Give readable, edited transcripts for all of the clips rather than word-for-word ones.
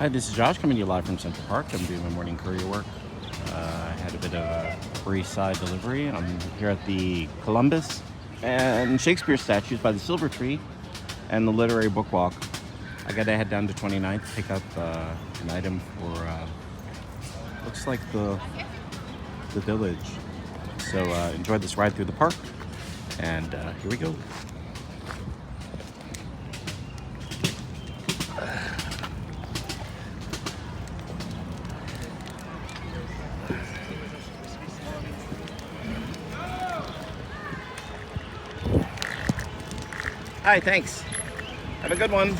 Hi, this is Josh coming to you live from Central Park. I'm doing my morning courier work. I had a bit of a Upper East Side delivery. I'm here at the Columbus and Shakespeare statues by the Silver Tree and the Literary Book Walk. I gotta head down to 29th to pick up an item for looks like the village. So enjoy this ride through the park, and here we go. Hi, thanks. Have a good one.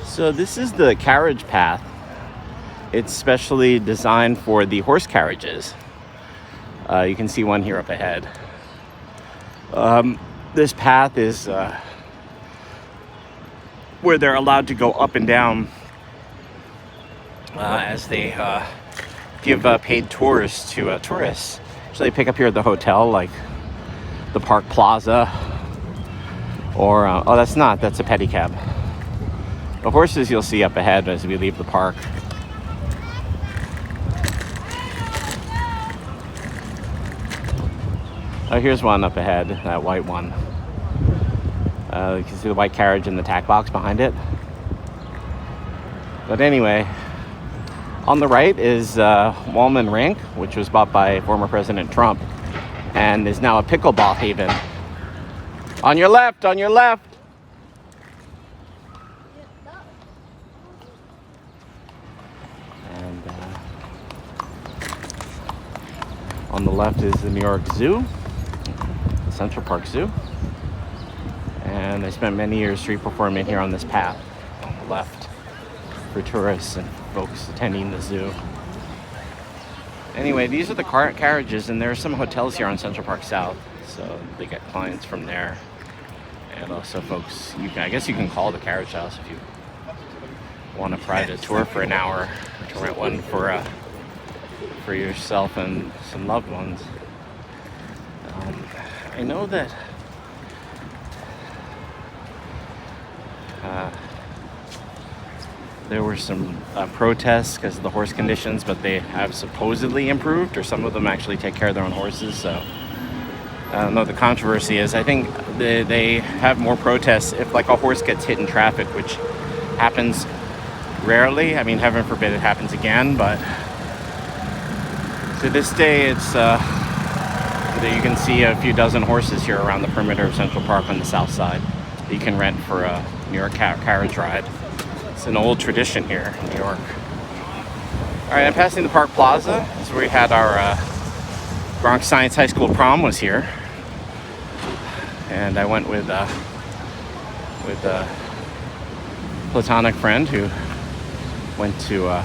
So this is the carriage path. It's specially designed for the horse carriages. You can see one here up ahead. This path is where they're allowed to go up and down as they give paid tours to tourists. So they pick up here at the hotel, like the Park Plaza, or oh, that's a pedicab. The horses you'll see up ahead as we leave the park. Oh, here's one up ahead, that white one. You can see the white carriage and the tack box behind it. But anyway, on the right is Walman Rink, which was bought by former President Trump and is now a pickleball haven. On your left, on your left. And on the left is the New York Zoo, Central Park Zoo. And I spent many years street performing here on this path on the left for tourists and folks attending the zoo. Anyway, these are the carriages, and there are some hotels here on Central Park South, so they get clients from there. And also folks, I guess you can call the carriage house if you want a private tour for an hour, to rent one for yourself and some loved ones. I know that there were some protests because of the horse conditions, but they have supposedly improved, or some of them actually take care of their own horses. So I don't know what the controversy is. I think they have more protests if like a horse gets hit in traffic, which happens rarely. I mean, heaven forbid it happens again, but to this day it's you can see a few dozen horses here around the perimeter of Central Park on the south side that you can rent for a New York carriage ride. It's an old tradition here in New York. All right, I'm passing the Park Plaza. This is where we had our Bronx Science High School prom was here. And I went with a platonic friend who went to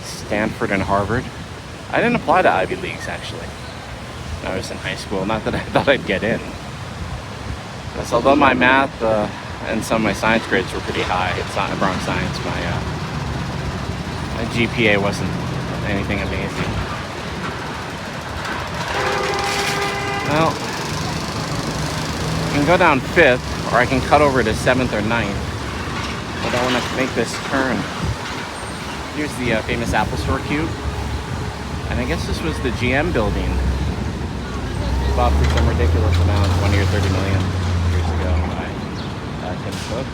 Stanford and Harvard. I didn't apply to Ivy Leagues, actually, when I was in high school. Not that I thought I'd get in. Yes, although my math and some of my science grades were pretty high, it's not Bronx Science. My GPA wasn't anything amazing. Well, I can go down 5th, or I can cut over to 7th or 9th. But I want to make this turn. Here's the famous Apple Store cube. And I guess this was the GM building. Bought for some ridiculous amount, 20 or 30 million years ago by Tim Cook.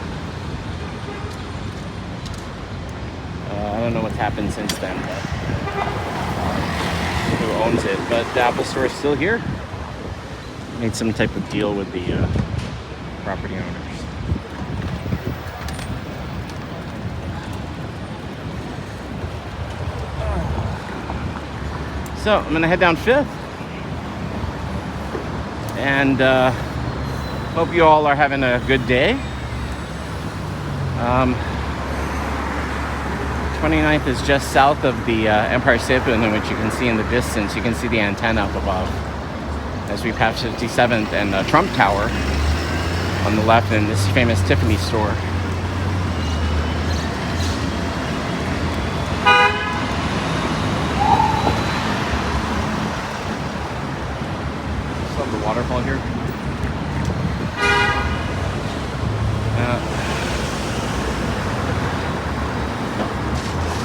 I don't know what's happened since then, but who owns it. But the Apple Store is still here. Made some type of deal with the property owners. So I'm gonna head down 5th. And hope you all are having a good day. 29th is just south of the Empire State Building, which you can see in the distance. You can see the antenna up above as we pass 57th and Trump Tower on the left, and this famous Tiffany store. call here.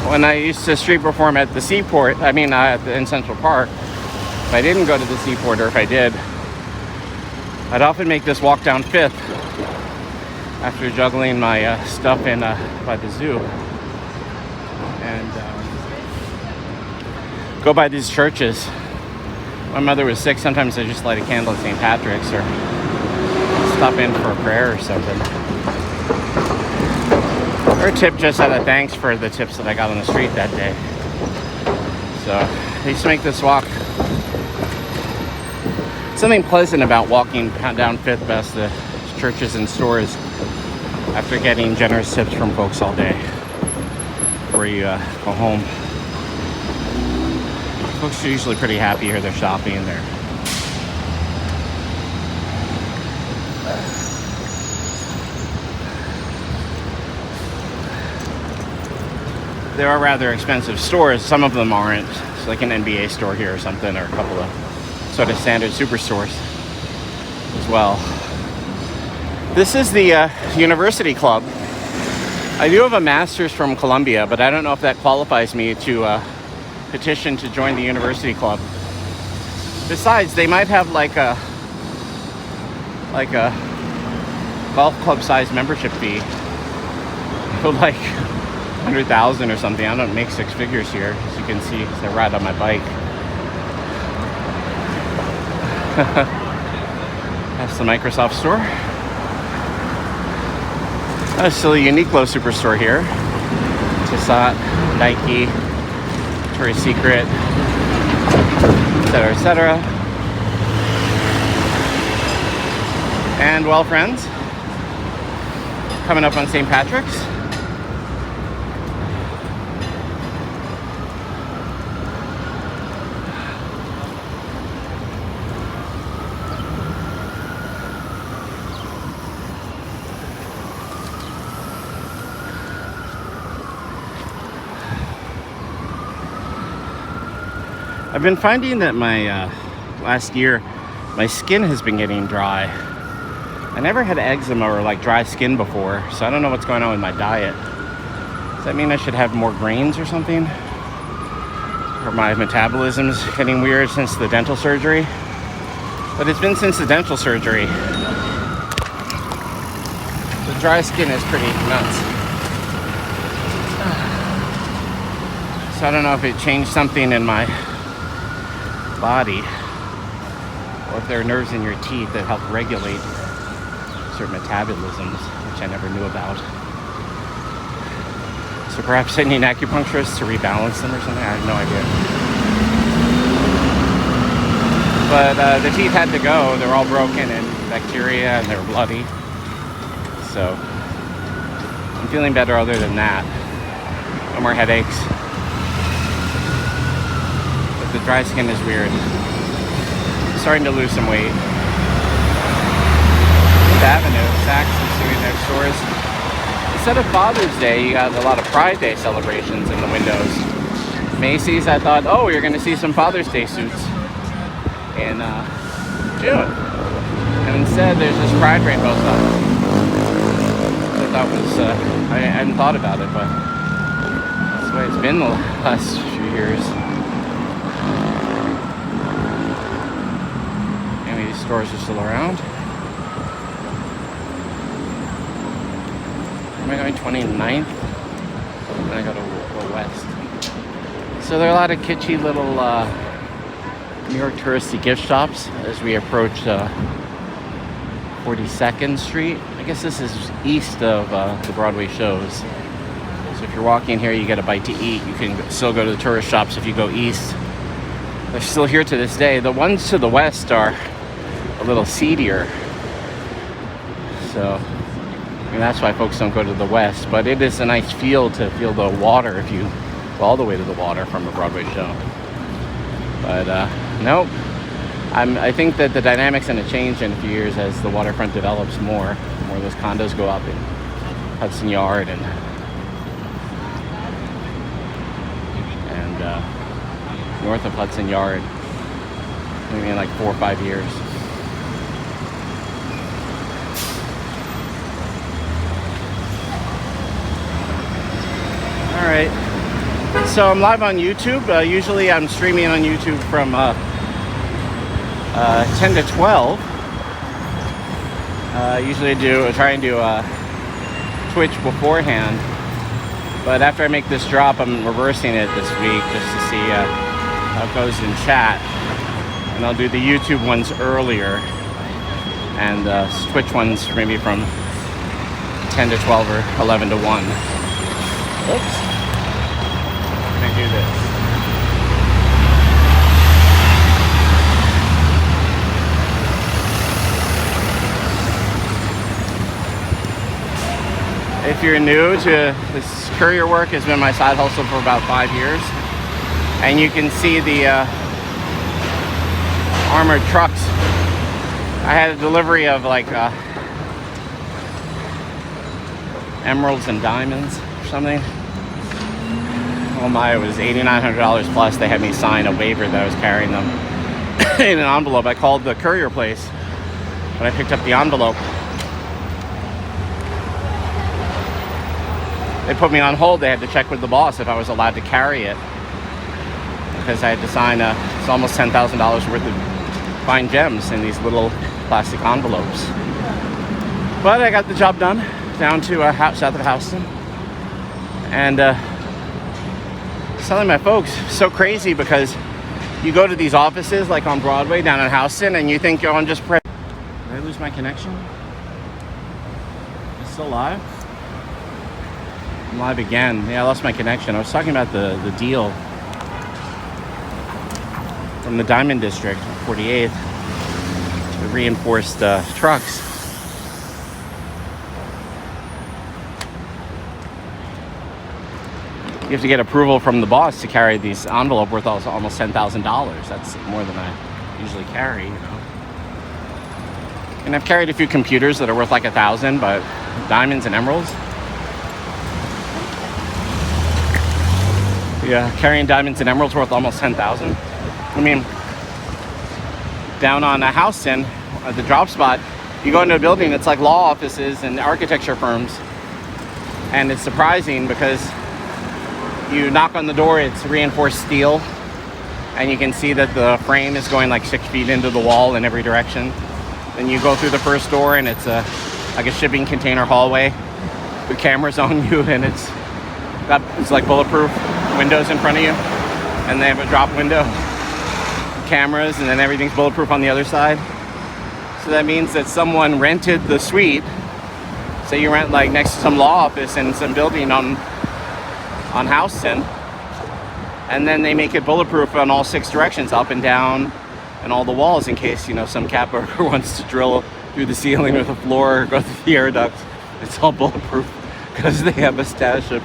When I used to street perform at the Seaport, in Central Park, if I didn't go to the Seaport, or if I did, I'd often make this walk down 5th after juggling my stuff in by the zoo, and go by these churches. My mother was sick. Sometimes I just light a candle at St. Patrick's or stop in for a prayer or something. Or tip just out of thanks for the tips that I got on the street that day. So I used to make this walk. Something pleasant about walking down 5th past the churches and stores after getting generous tips from folks all day before you go home. Folks are usually pretty happy here. They're shopping. There are rather expensive stores. Some of them aren't. It's like an NBA store here or something, or a couple of sort of standard superstores as well. This is the University Club. I do have a master's from Columbia, but I don't know if that qualifies me to petition to join the University Club. Besides, they might have like a golf club size membership fee for like 100,000 or something. I don't make 6 figures here, as you can see, because I ride on my bike. That's the Microsoft store. There's still a Uniqlo superstore here. Tissot, Nike, Victoria's Secret, etc., etc. And well, friends, coming up on St. Patrick's, I've been finding that last year, my skin has been getting dry. I never had eczema or like dry skin before, so I don't know what's going on with my diet. Does that mean I should have more grains or something? Or my metabolism's getting weird since the dental surgery? But it's been since the dental surgery. The dry skin is pretty nuts. So I don't know if it changed something in my body, or if there are nerves in your teeth that help regulate certain metabolisms, which I never knew about. So perhaps I need an acupuncturist to rebalance them or something. I have no idea. But the teeth had to go. They're all broken and bacteria, and they're bloody. So I'm feeling better other than that. No more headaches. The dry skin is weird. I'm starting to lose some weight. Fifth Avenue, Saks is doing their stores. Instead of Father's Day, you got a lot of Pride Day celebrations in the windows. Macy's, I thought, oh, you're going to see some Father's Day suits in June. And instead, there's this Pride rainbow stuff. I thought was, I hadn't thought about it, but that's the way it's been the last few years. Stores are still around. Am I going 29th? Then I go to west. So there are a lot of kitschy little New York touristy gift shops as we approach 42nd Street. I guess this is east of the Broadway shows. So if you're walking here, you get a bite to eat. You can still go to the tourist shops if you go east. They're still here to this day. The ones to the west are a little seedier, so that's why folks don't go to the west. But it is a nice feel to feel the water if you go all the way to the water from a Broadway show. But nope, I think that the dynamic's going to change in a few years as the waterfront develops more of those condos go up in Hudson Yard and north of Hudson Yard, maybe in like 4 or 5 years. So I'm live on YouTube. Usually I'm streaming on YouTube from 10 to 12. Usually I try and do Twitch beforehand. But after I make this drop, I'm reversing it this week just to see how it goes in chat. And I'll do the YouTube ones earlier. And Twitch ones maybe from 10 to 12 or 11 to 1. Oops. Let me do this. If you're new to this courier work, has been my side hustle for about 5 years. And you can see the armored trucks. I had a delivery of like emeralds and diamonds or something. Oh my, it was $8,900 plus. They had me sign a waiver that I was carrying them in an envelope. I called the courier place when I picked up the envelope. They put me on hold. They had to check with the boss if I was allowed to carry it, because I had to sign it's almost $10,000 worth of fine gems in these little plastic envelopes. But I got the job done down to south of Houston. And telling my folks, so crazy, because you go to these offices like on Broadway down in Houston and you think, oh, I'm just Did I lose my connection? It's still live? I'm live again. Yeah, I lost my connection. I was talking about the deal from the Diamond District, 48th, the reinforced trucks. You have to get approval from the boss to carry these envelope worth almost $10,000. That's more than I usually carry, you know. And I've carried a few computers that are worth like $1,000, but diamonds and emeralds. Yeah, carrying diamonds and emeralds worth almost $10,000. I mean, down on Houston, at the drop spot, you go into a building, it's like law offices and architecture firms. And it's surprising because you knock on the door, it's reinforced steel, and you can see that the frame is going like 6 feet into the wall in every direction. Then you go through the first door, and it's like a shipping container hallway with cameras on you, and it's like bulletproof windows in front of you, and they have a drop window, cameras, and then everything's bulletproof on the other side. So that means that someone rented the suite. Say you rent like next to some law office in some building on Houston, and then they make it bulletproof on all 6 directions, up and down, and all the walls, in case, you know, some catburger wants to drill through the ceiling or the floor or go through the air ducts. It's all bulletproof because they have a stash of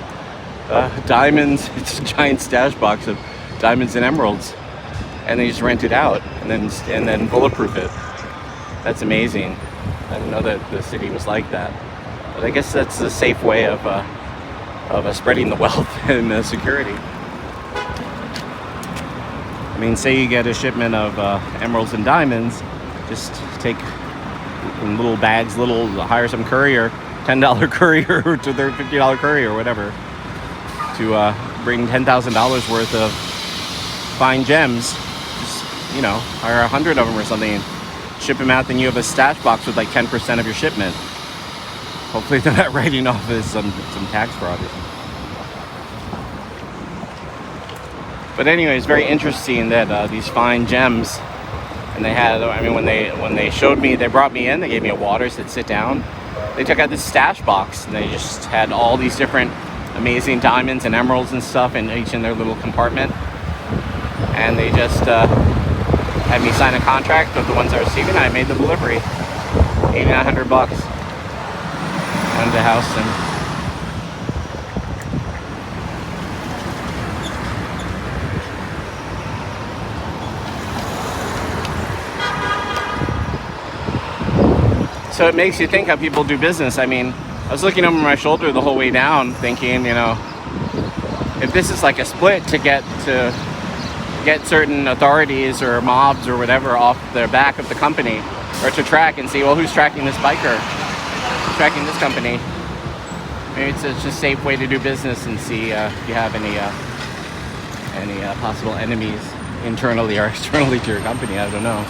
diamonds. It's a giant stash box of diamonds and emeralds, and they just rent it out and then bulletproof it. That's amazing. I didn't know that the city was like that, but I guess that's the safe way of spreading the wealth and security. I mean, say you get a shipment of emeralds and diamonds, just take in little bags, hire some courier, $10 courier to their $50 courier or whatever, to bring $10,000 worth of fine gems. Just, you know, hire 100 of them or something, and ship them out, then you have a stash box with like 10% of your shipment. Hopefully they're not writing off as some tax fraud or something. But anyway, it's very interesting that these fine gems, and they had, I mean, when they showed me, they brought me in, they gave me a water, said sit down. They took out this stash box, and they just had all these different amazing diamonds and emeralds and stuff each in their little compartment. And they just had me sign a contract of the ones I was receiving, and I made the delivery. $8,900 into Houston. So it makes you think how people do business. I mean, I was looking over my shoulder the whole way down thinking, you know, if this is like a split to get certain authorities or mobs or whatever off the back of the company, or to track and see, well, who's tracking this biker, who's tracking this company. Maybe it's just a safe way to do business and see if you have any any possible enemies internally or externally to your company. I don't know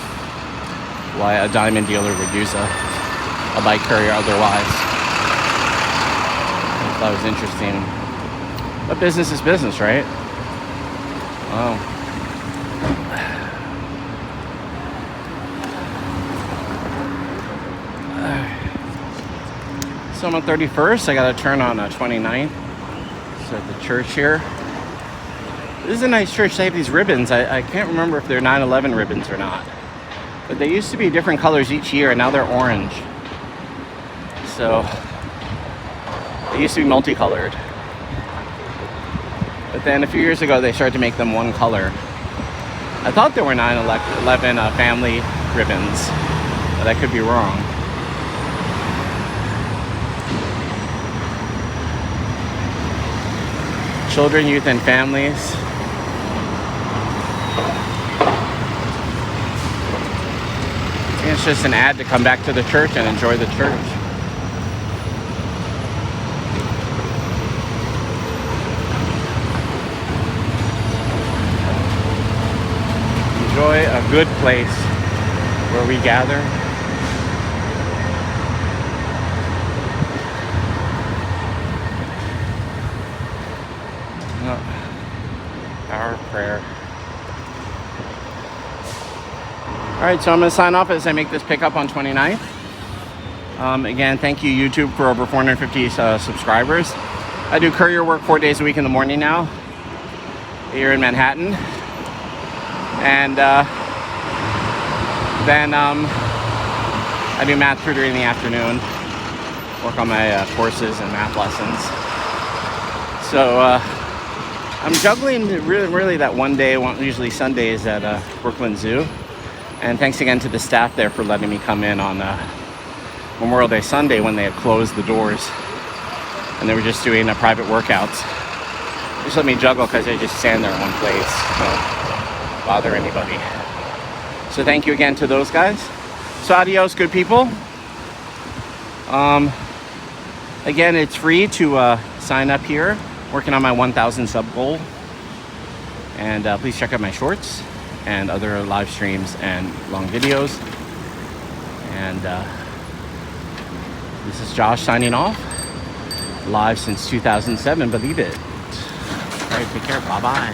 why a diamond dealer would use a bike courier otherwise. I thought it was interesting. But business is business, right? Wow. So I'm on 31st. I got to turn on 29th. So at the church here. This is a nice church. They have these ribbons. I can't remember if they're 9/11 ribbons or not. But they used to be different colors each year, and now they're orange. So they used to be multicolored. But then a few years ago, they started to make them one color. I thought there were 9/11 family ribbons, but I could be wrong. Children, youth, and families. It's just an ad to come back to the church and enjoy the church. Enjoy a good place where we gather. Our prayer. All right, so I'm going to sign off as I make this pickup on 29th. Again, thank you, YouTube, for over 450 subscribers. I do courier work 4 days a week in the morning now here in Manhattan. And then I do math tutoring in the afternoon, work on my courses and math lessons. So I'm juggling really that one day, usually Sundays at Brooklyn Zoo. And thanks again to the staff there for letting me come in on Memorial Day Sunday when they had closed the doors. And they were just doing private workouts. Just let me juggle because I just stand there in one place. Don't bother anybody. So thank you again to those guys. So adios, good people. Again, it's free to sign up here. Working on my 1,000 sub goal. And please check out my shorts and other live streams and long videos. And this is Josh signing off. Live since 2007, believe it. All right, take care. Bye-bye.